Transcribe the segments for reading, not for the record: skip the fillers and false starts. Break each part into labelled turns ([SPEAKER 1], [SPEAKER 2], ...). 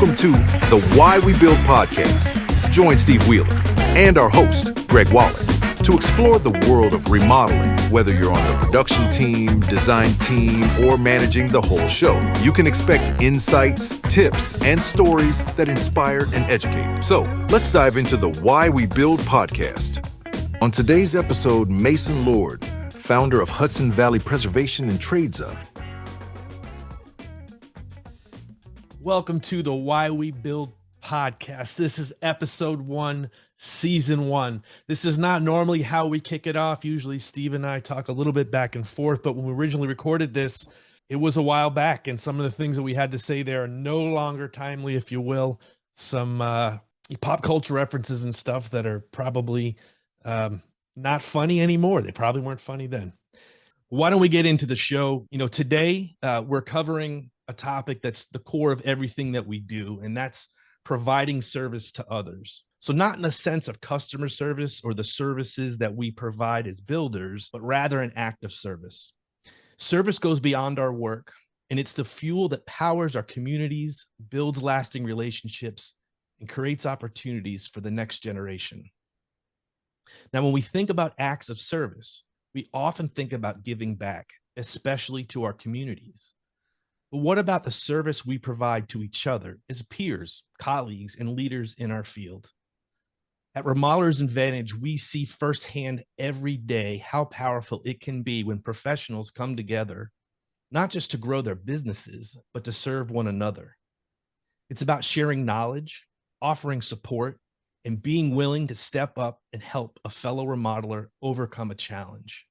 [SPEAKER 1] Welcome to the Why We Build podcast. Join Steve Wheeler and our host, Greg Waller, to explore the world of remodeling. Whether you're on the production team, design team, or managing the whole show, you can expect insights, tips, and stories that inspire and educate. So let's dive into the Why We Build podcast. On today's episode, Mason Lord, founder of Hudson Valley Preservation and Trades Up.
[SPEAKER 2] Welcome to the Why We Build podcast. This is episode 1, season 1. This is not normally how we kick it off. Usually Steve and I talk a little bit back and forth, but when we originally recorded this, it was a while back, and some of the things that we had to say there are no longer timely, if you will. Some pop culture references and stuff that are probably not funny anymore. They probably weren't funny then. Why don't we get into the show? Today we're covering a topic that's the core of everything that we do, and that's providing service to others. So not in the sense of customer service or the services that we provide as builders, but rather an act of service. Service goes beyond our work, and it's the fuel that powers our communities, builds lasting relationships, and creates opportunities for the next generation. Now, when we think about acts of service, we often think about giving back, especially to our communities. But what about the service we provide to each other as peers, colleagues, and leaders in our field? At Remodelers Advantage, we see firsthand every day how powerful it can be when professionals come together, not just to grow their businesses, but to serve one another. It's about sharing knowledge, offering support, and being willing to step up and help a fellow remodeler overcome a challenge.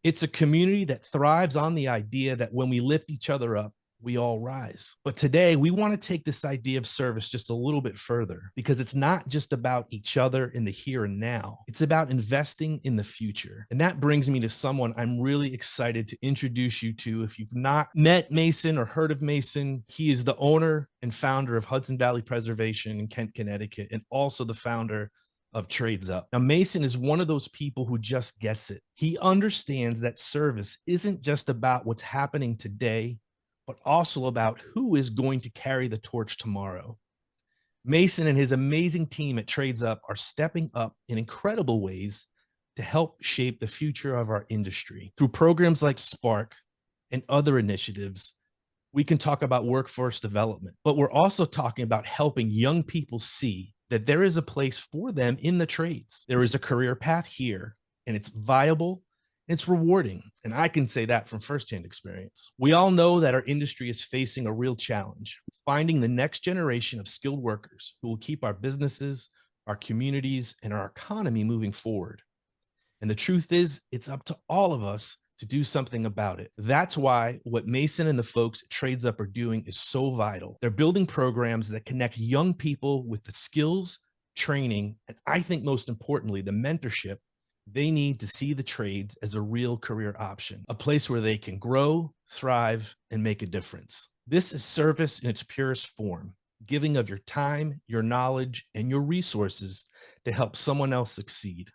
[SPEAKER 2] It's a community that thrives on the idea that when we lift each other up, we all rise. But today, we want to take this idea of service just a little bit further, because it's not just about each other in the here and now. It's about investing in the future. And that brings me to someone I'm really excited to introduce you to. If you've not met Mason or heard of Mason, he is the owner and founder of Hudson Valley Preservation in Kent, Connecticut, and also the founder of Trades Up. Now, Mason is one of those people who just gets it. He understands that service isn't just about what's happening today, but also about who is going to carry the torch tomorrow. Mason and his amazing team at Trades Up are stepping up in incredible ways to help shape the future of our industry. Through programs like Spark and other initiatives, we can talk about workforce development, but we're also talking about helping young people see that there is a place for them in the trades. There is a career path here, and it's viable, and it's rewarding. And I can say that from firsthand experience. We all know that our industry is facing a real challenge, finding the next generation of skilled workers who will keep our businesses, our communities, and our economy moving forward. And the truth is, it's up to all of us to do something about it. That's why what Mason and the folks at Trades Up are doing is so vital. They're building programs that connect young people with the skills, training, and I think most importantly, the mentorship they need to see the trades as a real career option, a place where they can grow, thrive, and make a difference. This is service in its purest form, giving of your time, your knowledge, and your resources to help someone else succeed.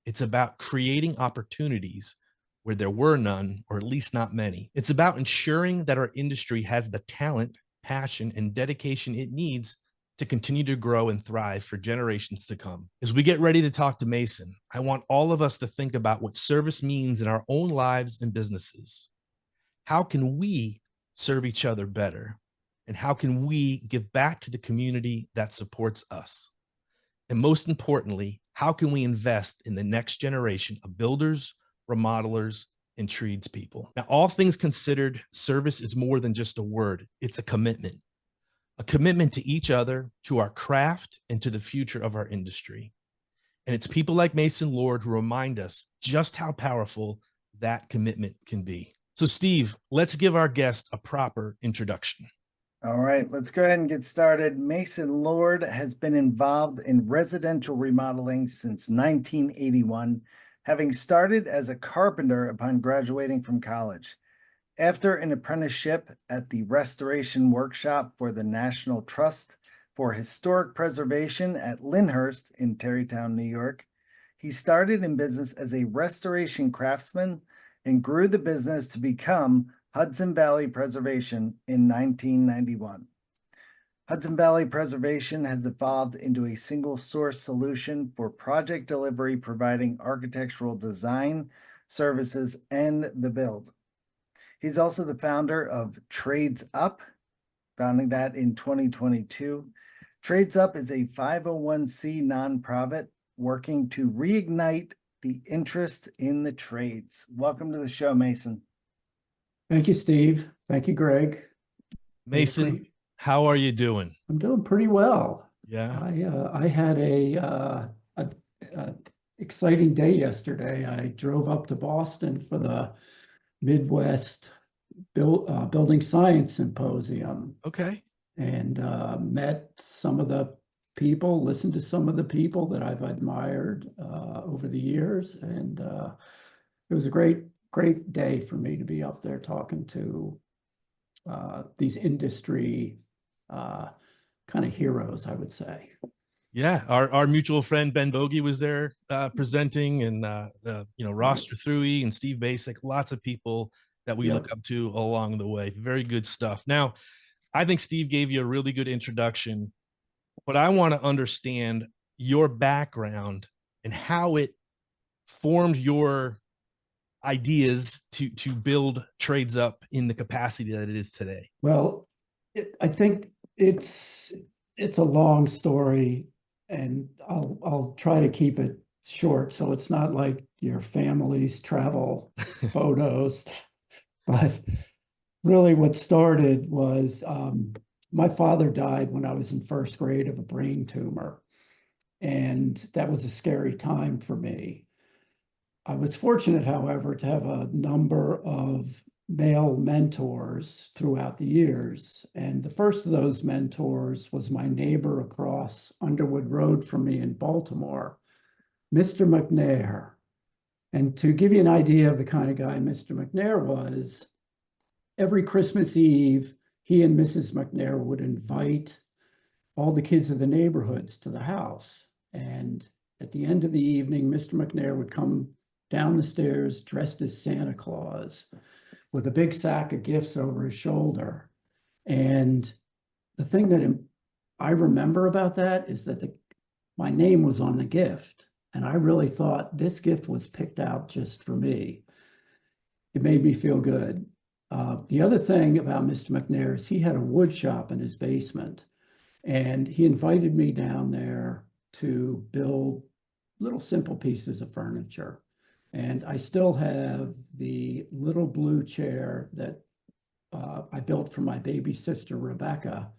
[SPEAKER 2] It's about creating opportunities where there were none, or at least not many. It's about ensuring that our industry has the talent, passion, and dedication it needs to continue to grow and thrive for generations to come. As we get ready to talk to Mason, I want all of us to think about what service means in our own lives and businesses. How can we serve each other better? And how can we give back to the community that supports us? And most importantly, how can we invest in the next generation of builders, remodelers, and tradespeople? Now, all things considered, service is more than just a word. It's a commitment to each other, to our craft, and to the future of our industry. And it's people like Mason Lord who remind us just how powerful that commitment can be. So, Steve, let's give our guest a proper introduction.
[SPEAKER 3] All right, let's go ahead and get started. Mason Lord has been involved in residential remodeling since 1981, having started as a carpenter upon graduating from college. After an apprenticeship at the Restoration Workshop for the National Trust for Historic Preservation at Lyndhurst in Tarrytown, New York, he started in business as a restoration craftsman and grew the business to become Hudson Valley Preservation in 1991. Hudson Valley Preservation has evolved into a single source solution for project delivery, providing architectural design, services, and the build. He's also the founder of Trades Up, founding that in 2022. Trades Up is a 501c nonprofit working to reignite the interest in the trades. Welcome to the show, Mason.
[SPEAKER 4] Thank you, Steve. Thank you, Greg.
[SPEAKER 2] Mason, how are you doing?
[SPEAKER 4] I'm doing pretty well.
[SPEAKER 2] Yeah.
[SPEAKER 4] I had a exciting day yesterday. I drove up to Boston for the Midwest Building Science Symposium.
[SPEAKER 2] Okay.
[SPEAKER 4] And met some of the people, listened to some of the people that I've admired over the years. And it was a great day for me to be up there talking to these industry kind of heroes, I would say.
[SPEAKER 2] Yeah, our mutual friend Ben Bogey was there presenting, and Ross Thrui and Steve Basic, lots of people that we look up to along the way. Very good stuff. Now, I think Steve gave you a really good introduction, but I want to understand your background and how it formed your ideas to build Trades Up in the capacity that it is today.
[SPEAKER 4] Well, I think it's a long story, and I'll try to keep it short so it's not like your family's travel photos. But really what started was my father died when I was in first grade of a brain tumor, and that was a scary time for me. I was fortunate, however, to have a number of male mentors throughout the years. And the first of those mentors was my neighbor across Underwood Road from me in Baltimore, Mr. McNair. And to give you an idea of the kind of guy Mr. McNair was, every Christmas Eve, he and Mrs. McNair would invite all the kids of the neighborhoods to the house. And at the end of the evening, Mr. McNair would come down the stairs dressed as Santa Claus with a big sack of gifts over his shoulder. And the thing that I remember about that is that my name was on the gift. And I really thought this gift was picked out just for me. It made me feel good. The other thing about Mr. McNair is he had a wood shop in his basement, and he invited me down there to build little simple pieces of furniture. And I still have the little blue chair that I built for my baby sister, Rebecca.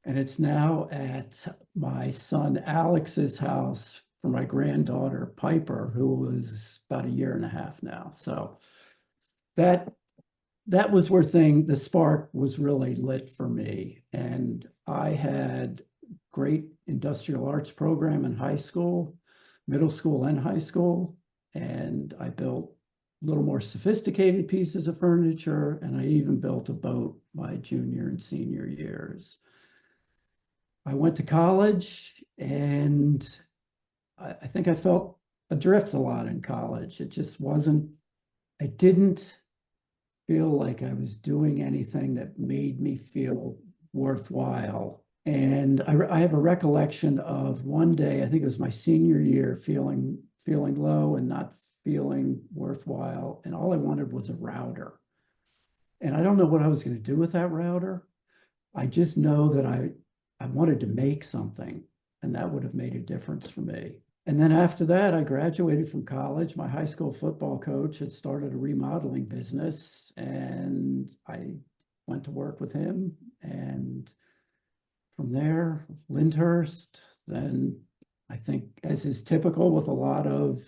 [SPEAKER 4] And it's now at my son Alex's house for my granddaughter, Piper, who was about 1.5 years now. So that was where the spark was really lit for me. And I had great industrial arts program in high school, middle school and high school. And I built a little more sophisticated pieces of furniture, and I even built a boat my junior and senior years. I went to college, and I think I felt adrift a lot in college. It just wasn't, I didn't feel like I was doing anything that made me feel worthwhile. And I have a recollection of one day, I think it was my senior year, feeling low and not feeling worthwhile. And all I wanted was a router. And I don't know what I was going to do with that router. I just know that I wanted to make something, and that would have made a difference for me. And then after that, I graduated from college. My high school football coach had started a remodeling business, and I went to work with him. And from there, Lyndhurst, then I think, as is typical with a lot of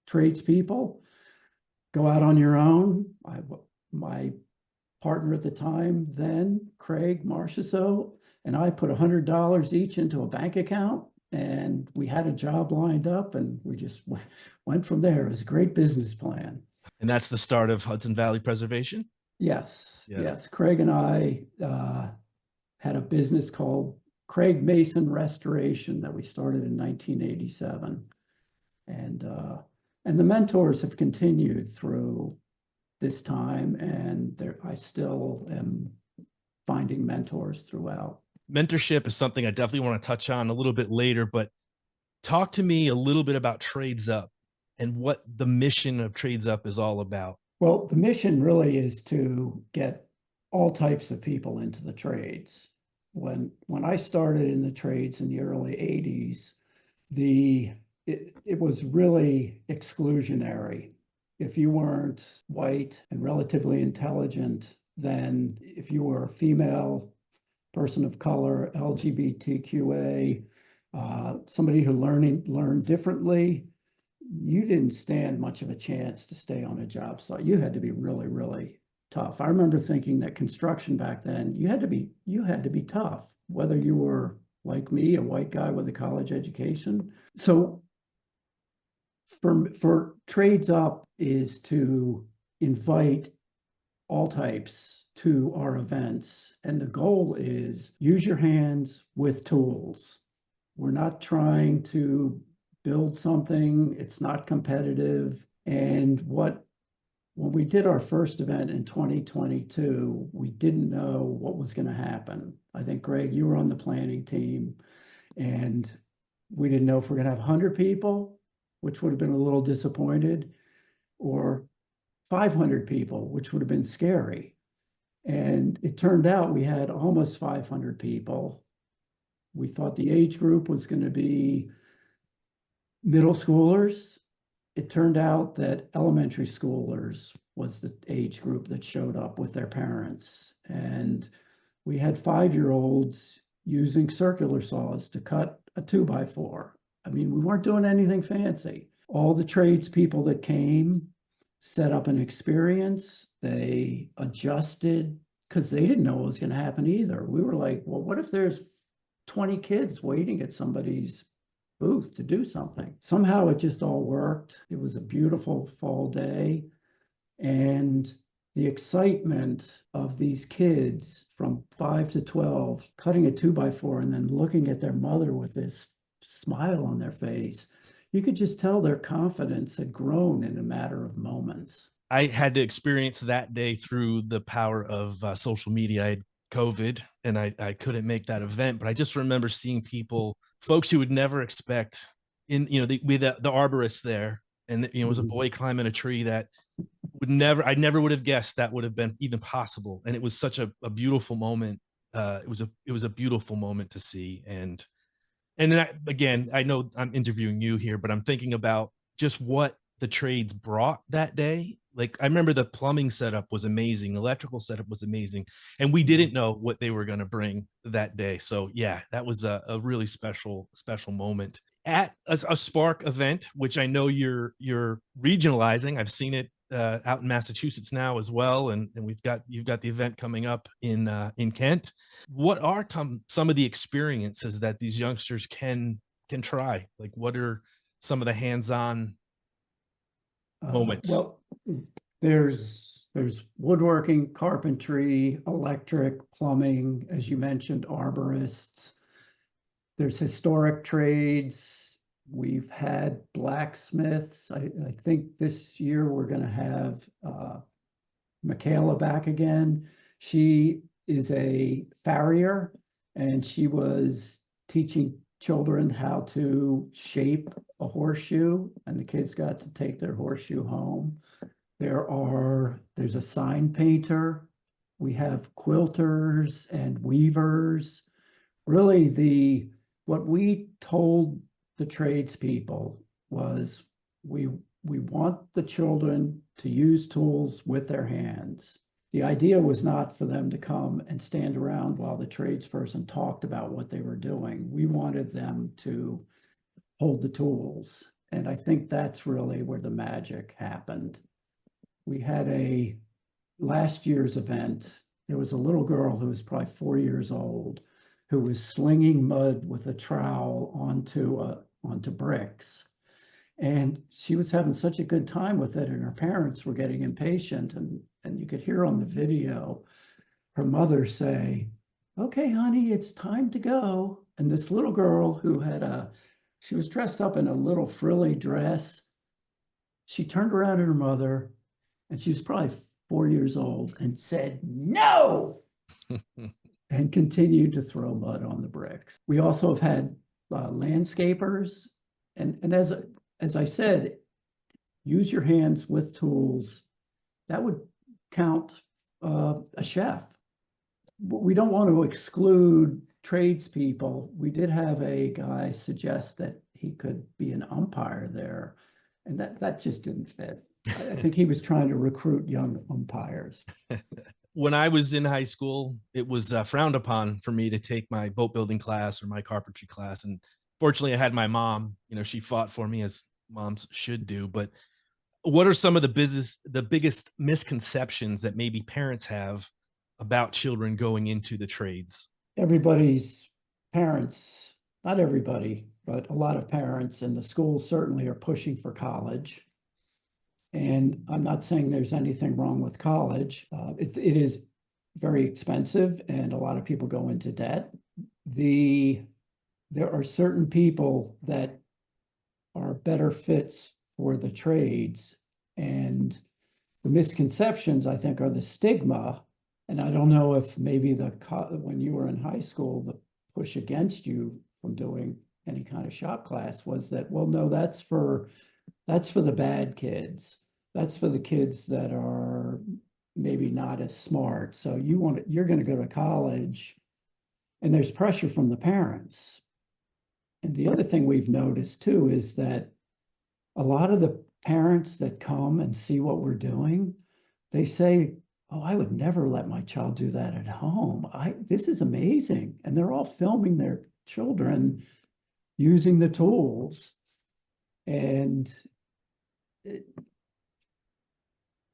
[SPEAKER 4] tradespeople, go out on your own. My partner at the time then, Craig Marchessault, and I put $100 each into a bank account, and we had a job lined up, and we just went from there. It was a great business plan.
[SPEAKER 2] And that's the start of Hudson Valley Preservation?
[SPEAKER 4] Yes,
[SPEAKER 2] Yeah.
[SPEAKER 4] yes. Craig and I had a business called Craig Mason Restoration that we started in 1987. And the mentors have continued through this time, and I still am finding mentors throughout.
[SPEAKER 2] mentorship is something I definitely want to touch on a little bit later, but talk to me a little bit about Trades Up and what the mission of Trades Up is all about.
[SPEAKER 4] Well, the mission really is to get all types of people into the trades. When I started in the trades in the early 80s, it was really exclusionary. If you weren't white and relatively intelligent, then if you were a female, person of color, LGBTQA, somebody who learned differently, you didn't stand much of a chance to stay on a job site. You had to be really, really tough. I remember thinking that construction back then, you had to be tough, whether you were like me, a white guy with a college education. So for Trades Up is to invite all types to our events. And the goal is use your hands with tools. We're not trying to build something. It's not competitive. And when we did our first event in 2022, we didn't know what was going to happen. I think, Greg, you were on the planning team, and we didn't know if we're going to have 100 people, which would have been a little disappointed, or 500 people, which would have been scary. And it turned out we had almost 500 people. We thought the age group was going to be middle schoolers. It turned out that elementary schoolers was the age group that showed up with their parents. And we had 5-year-olds using circular saws to cut a 2x4. I mean, we weren't doing anything fancy. All the tradespeople that came set up an experience. They adjusted because they didn't know what was going to happen either. We were like, well, what if there's 20 kids waiting at somebody's booth to do something? Somehow it just all worked. It was a beautiful fall day. And the excitement of these kids from 5 to 12 cutting a 2x4 and then looking at their mother with this smile on their face, you could just tell their confidence had grown in a matter of moments.
[SPEAKER 2] I had to experience that day through the power of social media. I had COVID and I couldn't make that event, but I just remember seeing people, folks you would never expect in, with the arborist there. And, it was a boy climbing a tree that I never would have guessed that would have been even possible. And it was such a beautiful moment. It was a beautiful moment to see. And then again, I know I'm interviewing you here, but I'm thinking about just what the trades brought that day. Like, I remember the plumbing setup was amazing. Electrical setup was amazing. And we didn't know what they were going to bring that day. So yeah, that was a really special moment at a Spark event, which I know you're regionalizing. I've seen it out in Massachusetts now as well. And you've got the event coming up in Kent. What are some of the experiences that these youngsters can try? Like, what are some of the hands-on moments?
[SPEAKER 4] Well, there's woodworking, carpentry, electric, plumbing, as you mentioned, arborists. There's historic trades. We've had blacksmiths. I think this year we're going to have Michaela back again. She is a farrier, and she was teaching children how to shape a horseshoe, and the kids got to take their horseshoe home. There's a sign painter. We have quilters and weavers. Really, what we told the tradespeople was we want the children to use tools with their hands. The idea was not for them to come and stand around while the tradesperson talked about what they were doing. We wanted them to hold the tools. And I think that's really where the magic happened. We had last year's event, there was a little girl who was probably 4 years old who was slinging mud with a trowel onto bricks. And she was having such a good time with it, and her parents were getting impatient. And you could hear on the video her mother say, "Okay, honey, it's time to go." And this little girl who she was dressed up in a little frilly dress. She turned around at her mother, and she was probably 4 years old, and said, "No." and continue to throw mud on the bricks. We also have had landscapers, and as I said, use your hands with tools. That would count a chef. We don't want to exclude tradespeople. We did have a guy suggest that he could be an umpire there, and that just didn't fit. I think he was trying to recruit young umpires.
[SPEAKER 2] When I was in high school, it was frowned upon for me to take my boat building class or my carpentry class. And fortunately, I had my mom, she fought for me as moms should do. But what are some of the biggest misconceptions that maybe parents have about children going into the trades?
[SPEAKER 4] Everybody's parents, not everybody, but a lot of parents and the schools certainly are pushing for college. And I'm not saying there's anything wrong with college. It is very expensive and a lot of people go into debt. There are certain people that are better fits for the trades, and the misconceptions, I think, are the stigma. And I don't know if maybe when you were in high school, the push against you from doing any kind of shop class was that, well, no, that's for the bad kids. That's for the kids that are maybe not as smart. So you're going to go to college, and there's pressure from the parents. And the other thing we've noticed too is that a lot of the parents that come and see what we're doing, they say, "Oh, I would never let my child do that at home. This is amazing." And they're all filming their children using the tools. And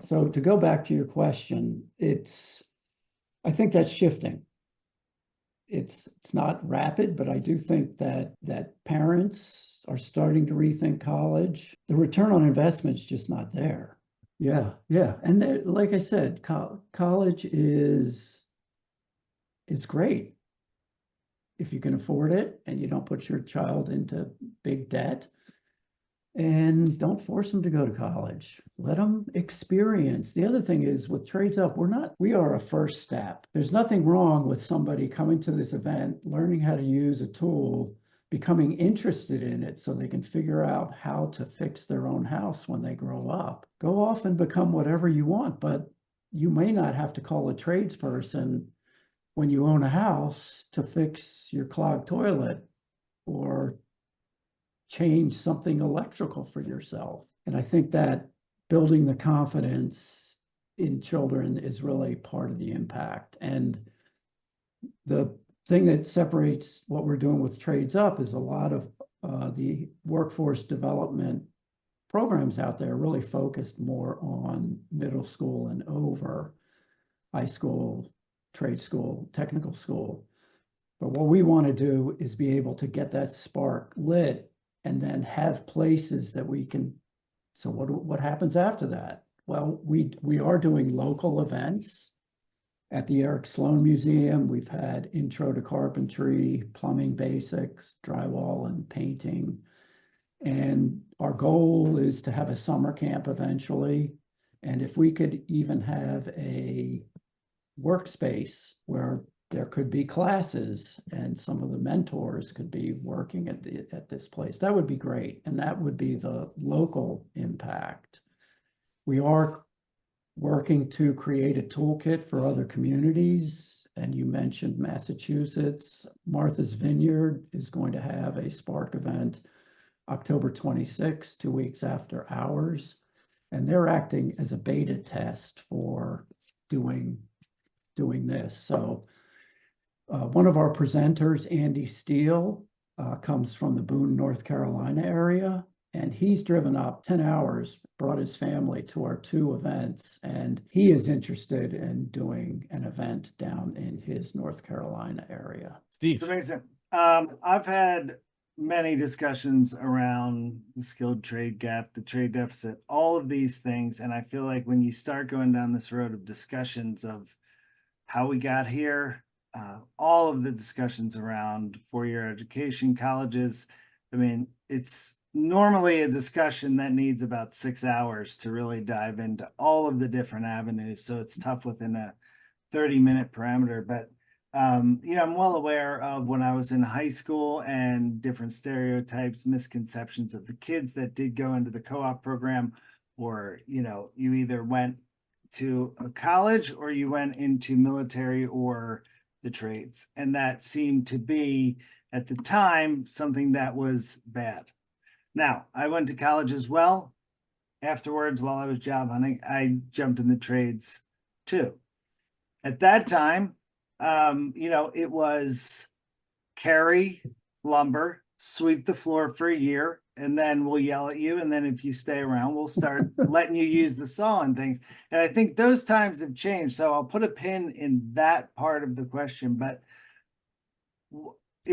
[SPEAKER 4] so to go back to your question, I think that's shifting. It's not rapid, but I do think that parents are starting to rethink college. The return on investment is just not there. Yeah. And like I said, college is great if you can afford it and you don't put your child into big debt. And don't force them to go to college. Let them experience. The other thing is with Trades Up, we are a first step. There's nothing wrong with somebody coming to this event, learning how to use a tool, becoming interested in it so they can figure out how to fix their own house when they grow up. Go off and become whatever you want, but you may not have to call a tradesperson when you own a house to fix your clogged toilet or change something electrical for yourself. And I think that building the confidence in children is really part of the impact. And the thing that separates what we're doing with Trades Up is a lot of the workforce development programs out there really focused more on middle school and over, high school, trade school, technical school. But what we want to do is be able to get that spark lit and then have places that we can. So what happens after that? Well, we are doing local events at the Eric Sloan Museum. We've had intro to carpentry, plumbing basics, drywall and painting. And our goal is to have a summer camp eventually. And if we could even have a workspace where there could be classes and some of the mentors could be working at this place, that would be great. And that would be the local impact. We are working to create a toolkit for other communities. And you mentioned Massachusetts. Martha's Vineyard is going to have a Spark event October 26th, 2 weeks after ours. And they're acting as a beta test for doing this. So one of our presenters, Andy Steele, comes from the Boone, North Carolina area, and he's driven up 10 hours, brought his family to our 2 events, and he is interested in doing an event down in his North Carolina area.
[SPEAKER 2] Steve.
[SPEAKER 3] It's amazing. I've had many discussions around the skilled trade gap, the trade deficit, all of these things, and I feel like when you start going down this road of discussions of how we got here, all of the discussions around four-year education, colleges, I mean, it's normally a discussion that needs about 6 hours to really dive into all of the different avenues. So it's tough within a 30-minute parameter. But I'm well aware of when I was in high school and different stereotypes, misconceptions of the kids that did go into the co-op program, or, you either went to a college or you went into military or the trades. And that seemed to be, at the time, something that was bad. Now, I went to college as well. Afterwards, while I was job hunting, I jumped in the trades too. At that time, it was carry lumber, sweep the floor for a year, and then we'll yell at you. And then if you stay around, we'll start letting you use the saw and things. And I think those times have changed. So I'll put a pin in that part of the question. But,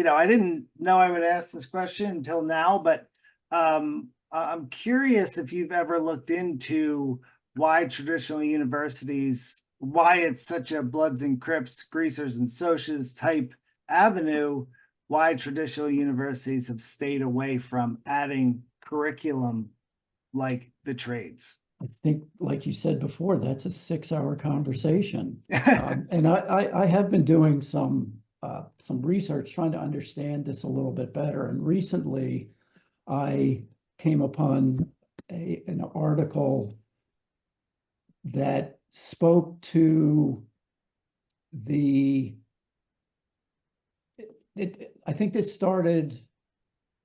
[SPEAKER 3] I didn't know I would ask this question until now, but I'm curious if you've ever looked into why traditional universities, why it's such a Bloods and Crips, Greasers and Socias type avenue, why traditional universities have stayed away from adding curriculum like the trades.
[SPEAKER 4] I think, like you said before, that's a 6-hour conversation. And I have been doing some research trying to understand this a little bit better. And recently I came upon an article that spoke to I think this started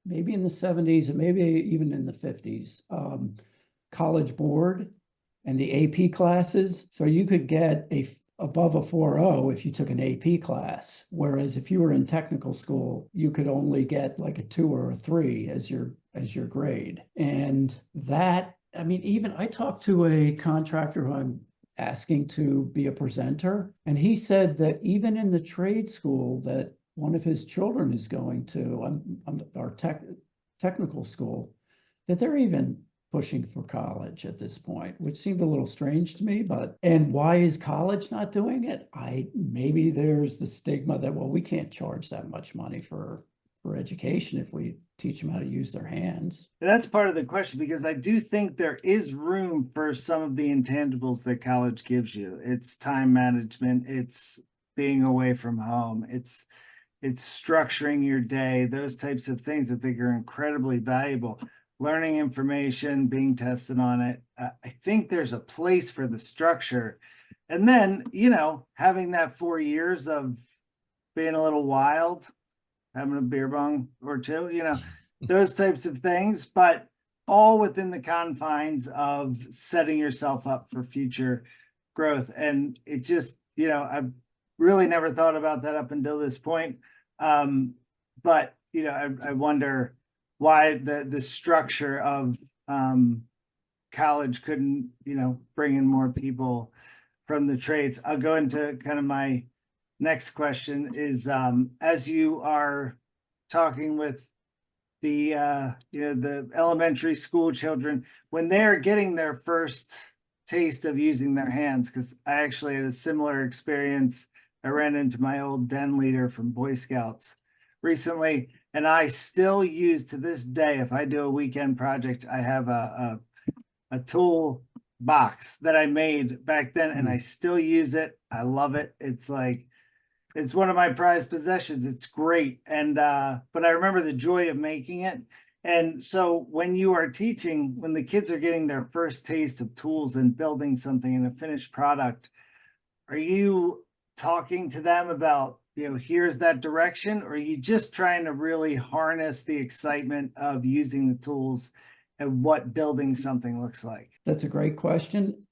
[SPEAKER 4] maybe in the 70s and maybe even in the 50s, College Board and the AP classes. So you could get above a 4.0 if you took an AP class, whereas if you were in technical school, you could only get like a 2 or a 3 as your grade. And that, I mean, even I talked to a contractor who I'm asking to be a presenter, and he said that even in the trade school that one of his children is going to, our technical school, that they're even pushing for college at this point, which seemed a little strange to me. And why is college not doing it? Maybe there's the stigma that, well, we can't charge that much money for education if we teach them how to use their hands.
[SPEAKER 3] That's part of the question, because I do think there is room for some of the intangibles that college gives you. It's time management, it's being away from home, it's structuring your day, those types of things I think are incredibly valuable. Learning information, being tested on it. I think there's a place for the structure. And then, having that 4 years of being a little wild, having a beer bong or two, those types of things, but all within the confines of setting yourself up for future growth. And it just, I've really never thought about that up until this point. But, I wonder why the structure of college couldn't, bring in more people from the trades. I'll go into kind of my next question is, as you are talking with the, the elementary school children, when they're getting their first taste of using their hands, because I actually had a similar experience. I ran into my old den leader from Boy Scouts recently, and I still use to this day, if I do a weekend project, I have a tool box that I made back then, and I still use it. I love it. It's one of my prized possessions. It's great. And but I remember the joy of making it. And so when you are teaching, when the kids are getting their first taste of tools and building something in a finished product, are you talking to them about, here's that direction, or are you just trying to really harness the excitement of using the tools and what building something looks like?
[SPEAKER 4] That's a great question.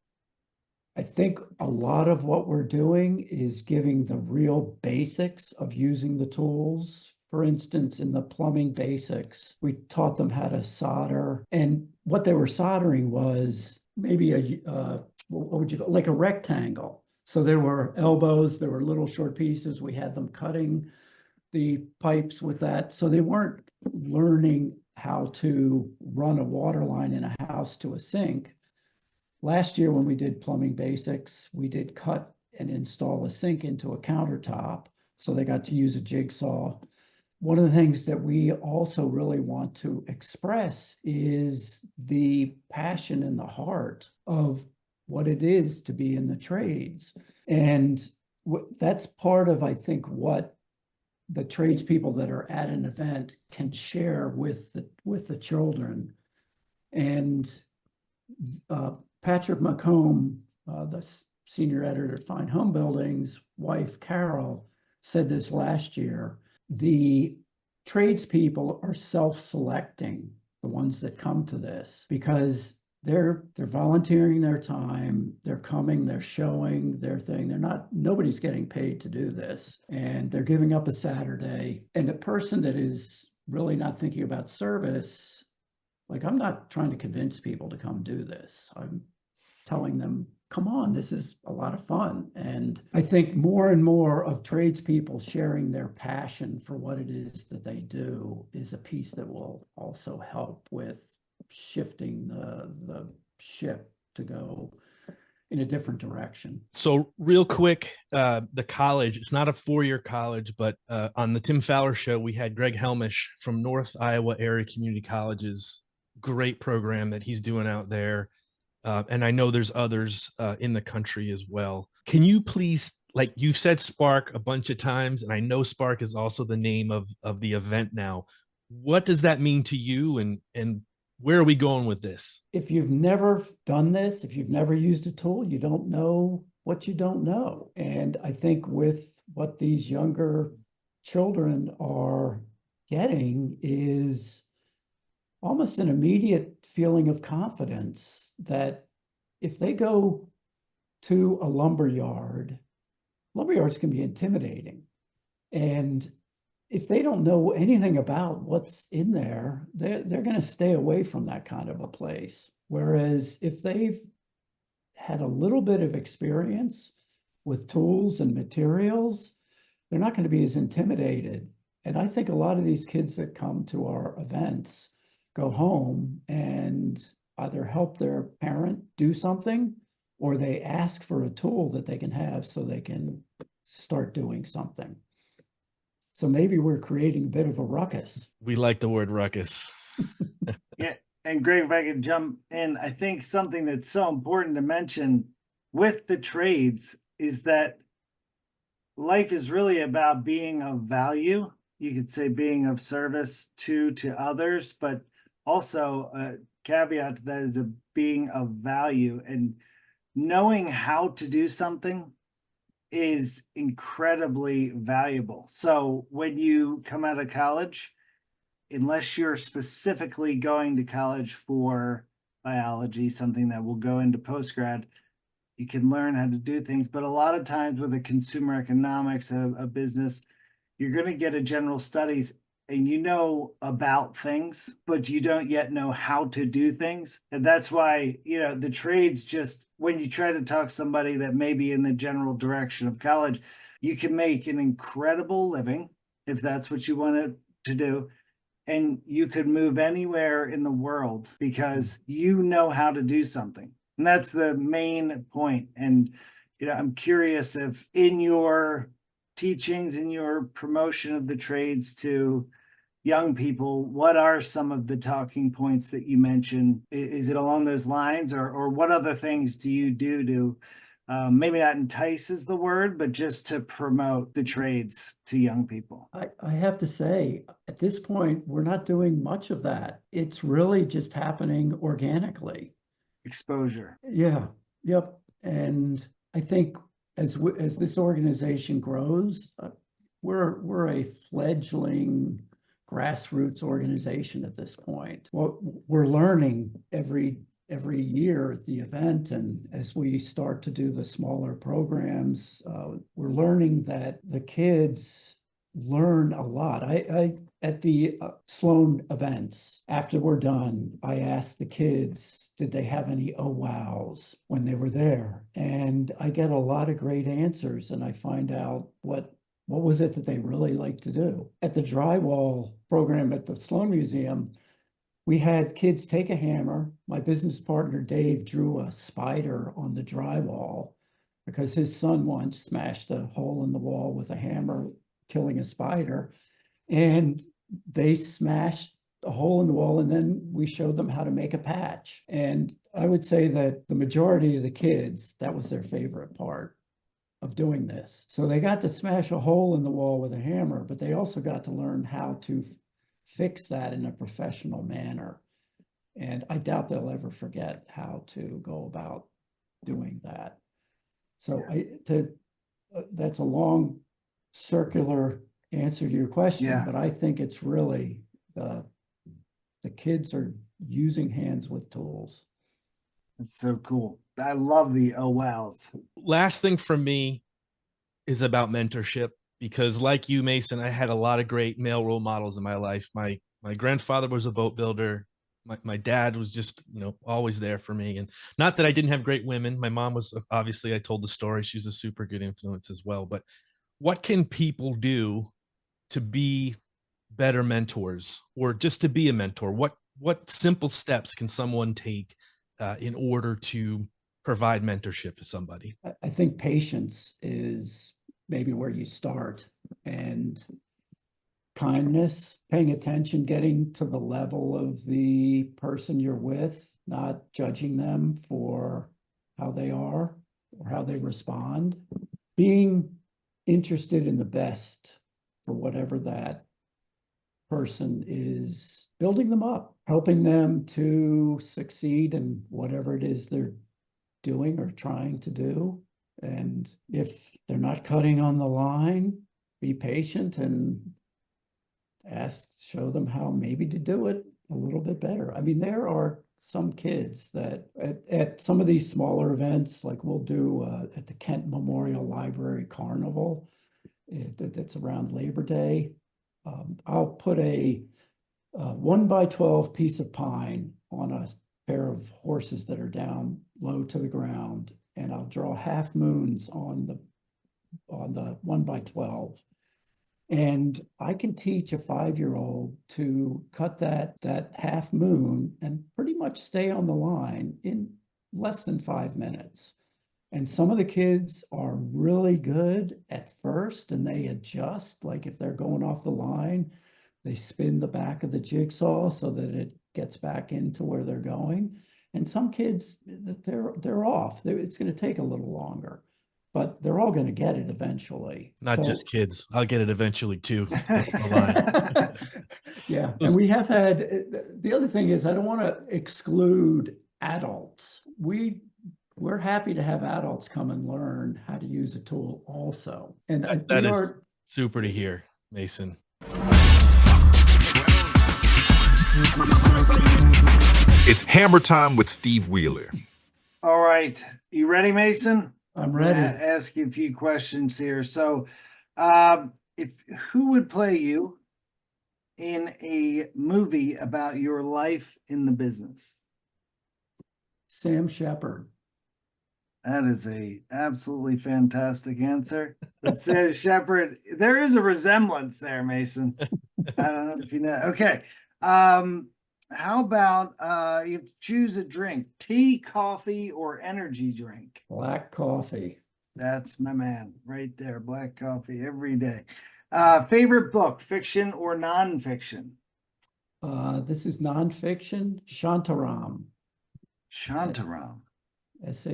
[SPEAKER 4] I think a lot of what we're doing is giving the real basics of using the tools. For instance, in the plumbing basics, we taught them how to solder, and what they were soldering was maybe what would you call, like a rectangle. So there were elbows, there were little short pieces. We had them cutting the pipes with that. So they weren't learning how to run a water line in a house to a sink. Last year, when we did plumbing basics, we did cut and install a sink into a countertop. So they got to use a jigsaw. One of the things that we also really want to express is the passion and the heart of what it is to be in the trades. And that's part of, I think, what the tradespeople that are at an event can share with the children. And Patrick McComb, the senior editor at Fine Home Buildings, wife Carol, said this last year. The tradespeople are self-selecting, the ones that come to this, because they're volunteering their time, they're coming, they're showing their thing. Nobody's getting paid to do this, and they're giving up a Saturday. And a person that is really not thinking about service, like, I'm not trying to convince people to come do this. I'm telling them, come on, this is a lot of fun. And I think more and more of tradespeople sharing their passion for what it is that they do is a piece that will also help with shifting the ship to go in a different direction.
[SPEAKER 2] So real quick, the college, it's not a four-year college, but on the Tim Fowler show, we had Greg Helmish from North Iowa Area Community Colleges. Great program that he's doing out there. And I know there's others in the country as well. Can you please, like you've said Spark a bunch of times, and I know Spark is also the name of the event now. What does that mean to you, and where are we going with this?
[SPEAKER 4] If you've never done this, if you've never used a tool, you don't know what you don't know. And I think with what these younger children are getting is almost an immediate feeling of confidence that if they go to a lumberyards can be intimidating. And if they don't know anything about what's in there, they're going to stay away from that kind of a place. Whereas if they've had a little bit of experience with tools and materials, they're not going to be as intimidated. And I think a lot of these kids that come to our events go home and either help their parent do something, or they ask for a tool that they can have so they can start doing something. So maybe we're creating a bit of a ruckus.
[SPEAKER 2] We like the word ruckus.
[SPEAKER 3] Yeah. And Greg, if I could jump in, I think something that's so important to mention with the trades is that life is really about being of value. You could say being of service to others, but also a caveat to that is a being of value, and knowing how to do something is incredibly valuable. So when you come out of college, unless you're specifically going to college for biology, something that will go into postgrad, you can learn how to do things. But a lot of times with a consumer economics, a business, you're going to get a general studies and you know about things, but you don't yet know how to do things. And that's why, the trades, just when you try to talk somebody that may be in the general direction of college, you can make an incredible living if that's what you wanted to do. And you could move anywhere in the world because you know how to do something. And that's the main point. And, I'm curious if in your teachings, in your promotion of the trades to young people, what are some of the talking points that you mentioned? Is it along those lines, or what other things do you do to maybe not entice is the word, but just to promote the trades to young people?
[SPEAKER 4] I have to say, at this point, we're not doing much of that. It's really just happening organically.
[SPEAKER 3] Exposure.
[SPEAKER 4] Yeah. Yep. And I think as this organization grows, we're a fledgling grassroots organization at this point. Well, we're learning every year at the event, and as we start to do the smaller programs, we're learning that the kids learn a lot. I at the Sloan events, after we're done, I asked the kids, did they have any oh wows when they were there? And I get a lot of great answers, and I find out what was it that they really like to do. At the drywall program at the Sloan Museum, we had kids take a hammer. My business partner, Dave, drew a spider on the drywall because his son once smashed a hole in the wall with a hammer, killing a spider. And they smashed a hole in the wall, and then we showed them how to make a patch. And I would say that the majority of the kids, that was their favorite part. of doing this. So they got to smash a hole in the wall with a hammer, but they also got to learn how to fix that in a professional manner. And I doubt they'll ever forget how to go about doing that. So that's a long circular answer to your question,
[SPEAKER 3] Yeah.
[SPEAKER 4] but I think it's really the kids are using hands with tools.
[SPEAKER 3] It's so cool. I love the oh wows.
[SPEAKER 2] Last thing from me is about mentorship, because like you, Mason, I had a lot of great male role models in my life. My grandfather was a boat builder. My dad was just, always there for me. And not that I didn't have great women. My mom was, obviously, I told the story. She's a super good influence as well. But what can people do to be better mentors, or just to be a mentor? What simple steps can someone take in order to provide mentorship to somebody?
[SPEAKER 4] I think patience is maybe where you start, and kindness, paying attention, getting to the level of the person you're with, not judging them for how they are or how they respond, being interested in the best for whatever that person is, building them up, helping them to succeed in whatever it is they're doing or trying to do. And if they're not cutting on the line, be patient and show them how maybe to do it a little bit better. I mean, there are some kids that at some of these smaller events, like we'll do at the Kent Memorial Library Carnival, that's around Labor Day. I'll put a 1x12 piece of pine on a pair of horses that are down low to the ground, and I'll draw half moons on the 1x12. And I can teach a 5-year-old to cut that half moon and pretty much stay on the line in less than 5 minutes. And some of the kids are really good at first, and they adjust. Like if they're going off the line, they spin the back of the jigsaw so that it gets back into where they're going. And some kids, they're off. It's going to take a little longer, but they're all going to get it eventually.
[SPEAKER 2] Not
[SPEAKER 4] So-
[SPEAKER 2] just kids. I'll get it eventually too.
[SPEAKER 4] Yeah, and we have had, the other thing is, I don't want to exclude adults. We're happy to have adults come and learn how to use a tool also. And
[SPEAKER 2] That is super to hear, Mason.
[SPEAKER 1] It's Hammer Time with Steve Wheeler.
[SPEAKER 3] All right. You ready, Mason?
[SPEAKER 4] I'm ready.
[SPEAKER 3] I'm gonna ask you a few questions here. So, who would play you in a movie about your life in the business?
[SPEAKER 4] Sam Shepard.
[SPEAKER 3] That is a absolutely fantastic answer. It says Shepard. There is a resemblance there, Mason. I don't know if you know. Okay. How about you have to choose a drink: tea, coffee, or energy drink?
[SPEAKER 4] Black coffee.
[SPEAKER 3] That's my man right there. Black coffee every day. Favorite book: fiction or nonfiction?
[SPEAKER 4] This is nonfiction. Shantaram.
[SPEAKER 3] Shantaram.
[SPEAKER 4] Shantaram. It's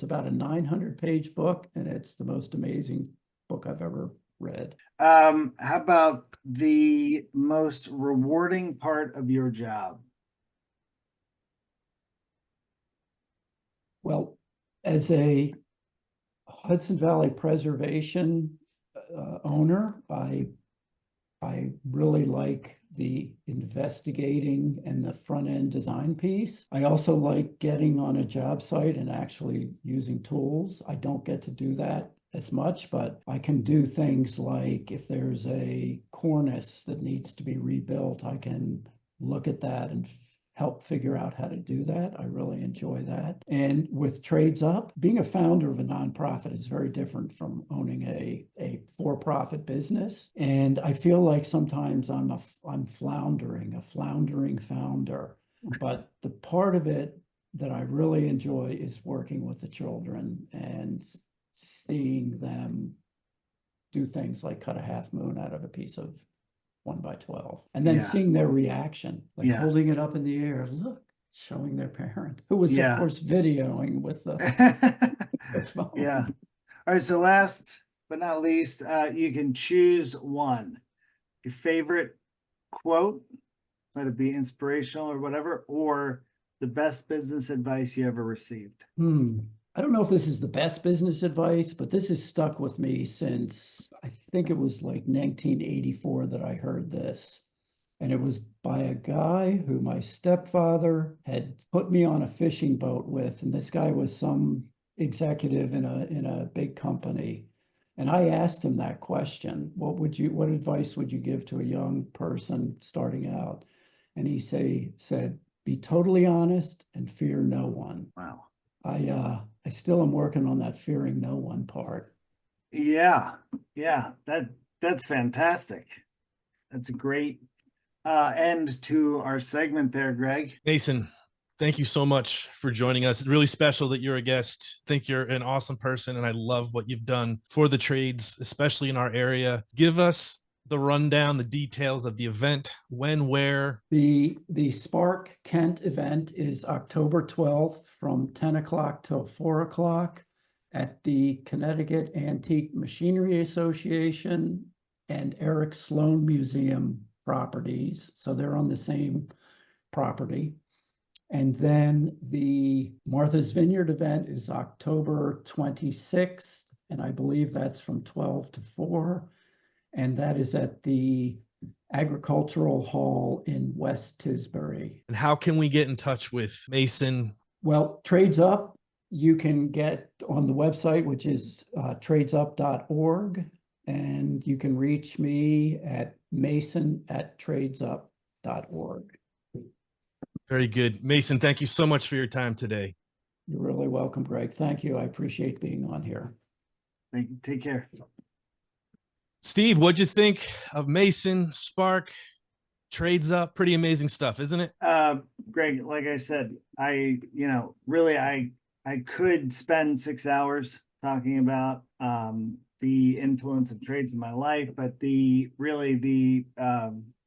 [SPEAKER 4] about a 900-page book, and it's the most amazing book I've ever read.
[SPEAKER 3] How about the most rewarding part of your job?
[SPEAKER 4] Well, as a Hudson Valley Preservation owner, I really like the investigating and the front end design piece. I also like getting on a job site and actually using tools. I don't get to do that as much, but I can do things like if there's a cornice that needs to be rebuilt, I can look at that and help figure out how to do that. I really enjoy that. And with Trades Up, being a founder of a nonprofit is very different from owning a for-profit business. And I feel like sometimes I'm floundering, a floundering founder. But the part of it that I really enjoy is working with the children and seeing them do things like cut a half moon out of a piece of 1x12, and then seeing their reaction, like holding it up in the air. Look, showing their parent, who was,
[SPEAKER 3] Yeah.
[SPEAKER 4] of course, videoing with the phone.
[SPEAKER 3] Yeah. All right. So last but not least, you can choose one. Your favorite quote, let it be inspirational or whatever, or the best business advice you ever received.
[SPEAKER 4] I don't know if this is the best business advice, but this has stuck with me since I think it was like 1984 that I heard this. And it was by a guy who my stepfather had put me on a fishing boat with. And this guy was some executive in a big company. And I asked him that question, what advice would you give to a young person starting out? And he said, be totally honest and fear no one.
[SPEAKER 3] Wow.
[SPEAKER 4] I still am working on that fearing no one part.
[SPEAKER 3] Yeah. Yeah. That's fantastic. That's a great end to our segment there, Greg.
[SPEAKER 2] Mason, thank you so much for joining us. It's really special that you're a guest. I think you're an awesome person, and I love what you've done for the trades, especially in our area. Give us the rundown, the details of the event, when, where.
[SPEAKER 4] The Spark Kent event is October 12th from 10 o'clock till 4 o'clock at the Connecticut Antique Machinery Association and Eric Sloan Museum properties. So they're on the same property. And then the Martha's Vineyard event is October 26th, and I believe that's from 12 to 4. And that is at the Agricultural Hall in West Tisbury.
[SPEAKER 2] And how can we get in touch with Mason?
[SPEAKER 4] Well, Trades Up, you can get on the website, which is tradesup.org. And you can reach me at mason@tradesup.org.
[SPEAKER 2] Very good. Mason, thank you so much for your time today.
[SPEAKER 4] You're really welcome, Greg. Thank you. I appreciate being on here.
[SPEAKER 3] Thank you. Take care.
[SPEAKER 2] Steve, what'd you think of Mason, Spark, Trades Up? Pretty amazing stuff, isn't it?
[SPEAKER 3] Greg, like I said, I could spend 6 hours talking about the influence of trades in my life, but the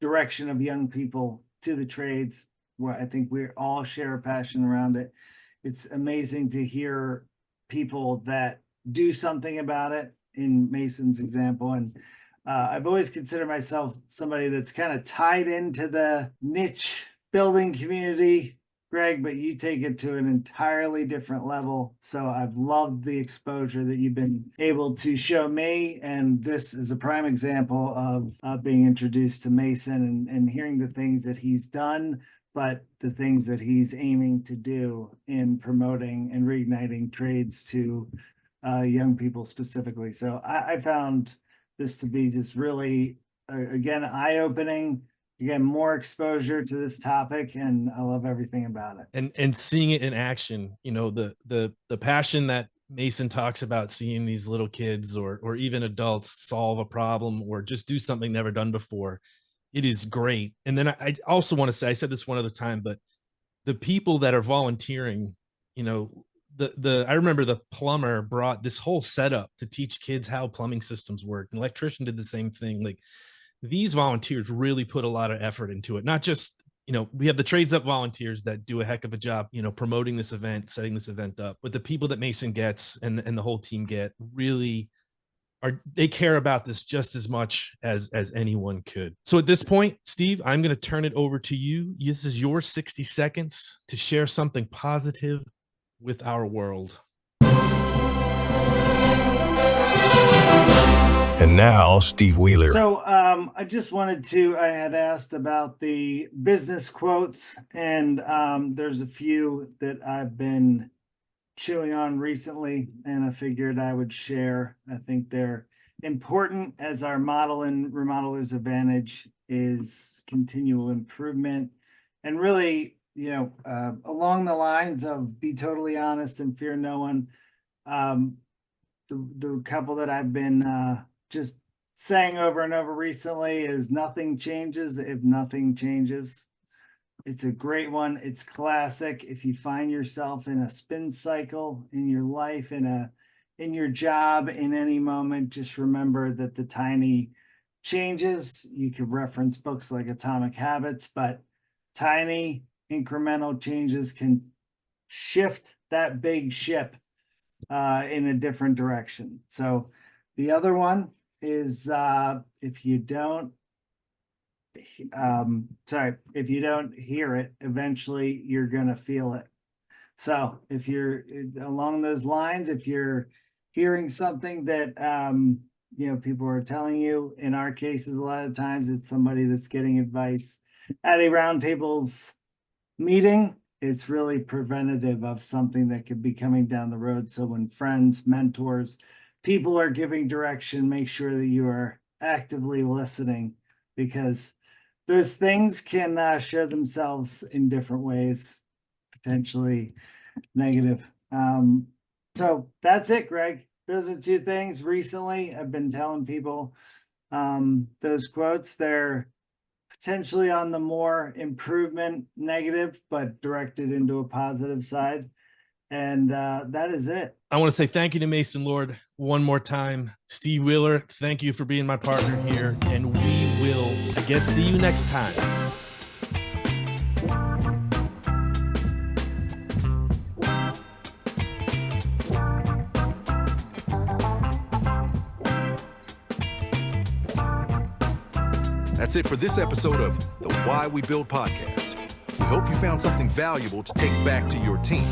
[SPEAKER 3] direction of young people to the trades, where I think we all share a passion around it. It's amazing to hear people that do something about it, in Mason's example. And I've always considered myself somebody that's kind of tied into the niche building community, Greg, but you take it to an entirely different level. So I've loved the exposure that you've been able to show me. And this is a prime example of being introduced to Mason and hearing the things that he's done, but the things that he's aiming to do in promoting and reigniting trades to young people specifically. So I found this to be just really, again, eye-opening, again, more exposure to this topic, and I love everything about it.
[SPEAKER 2] And seeing it in action, you know, the passion that Mason talks about, seeing these little kids or even adults solve a problem or just do something never done before. It is great. And then I also want to say, I said this one other time, but the people that are volunteering, you know, I remember the plumber brought this whole setup to teach kids how plumbing systems work. An electrician did the same thing. Like, these volunteers really put a lot of effort into it. Not just, you know, we have the Trades Up volunteers that do a heck of a job, you know, promoting this event, setting this event up, but the people that Mason gets and the whole team get really they care about this just as much as anyone could. So at this point, Steve, I'm going to turn it over to you. This is your 60 seconds to share something positive with our world.
[SPEAKER 5] And now, Steve Wheeler.
[SPEAKER 3] So I had asked about the business quotes, and there's a few that I've been chewing on recently, and I figured I would share. I think they're important, as our model and remodelers advantage is continual improvement, and really, you know, along the lines of be totally honest and fear no one. The couple that I've been just saying over and over recently is nothing changes if nothing changes. It's a great one. It's classic. If you find yourself in a spin cycle in your life, in your job, in any moment, just remember that the tiny changes, you could reference books like Atomic Habits, but tiny incremental changes can shift that big ship in a different direction. So the other one is if you don't hear it, eventually you're gonna feel it. So if you're along those lines, if you're hearing something that people are telling you, in our cases, a lot of times it's somebody that's getting advice at a roundtables meeting. It's really preventative of something that could be coming down the road. So when friends, mentors, people are giving direction, make sure that you are actively listening, because those things can show themselves in different ways, potentially negative. So that's it, Greg. Those are two things. Recently, I've been telling people those quotes, they're potentially on the more improvement negative, but directed into a positive side. And that is it.
[SPEAKER 2] I want to say thank you to Mason Lord one more time. Steve Wheeler, thank you for being my partner here. And we will, I guess, see you next time.
[SPEAKER 1] That's it for this episode of the Why We Build podcast. We hope you found something valuable to take back to your team.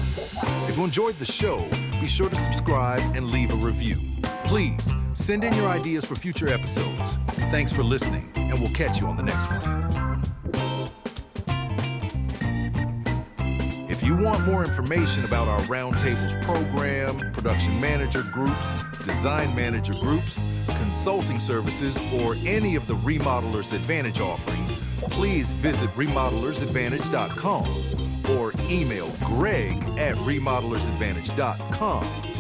[SPEAKER 1] If you enjoyed the show, be sure to subscribe and leave a review. Please send in your ideas for future episodes. Thanks for listening, and we'll catch you on the next one. If you want more information about our Roundtables program, production manager groups, design manager groups, consulting services, or any of the Remodelers Advantage offerings, please visit remodelersadvantage.com or email greg@remodelersadvantage.com.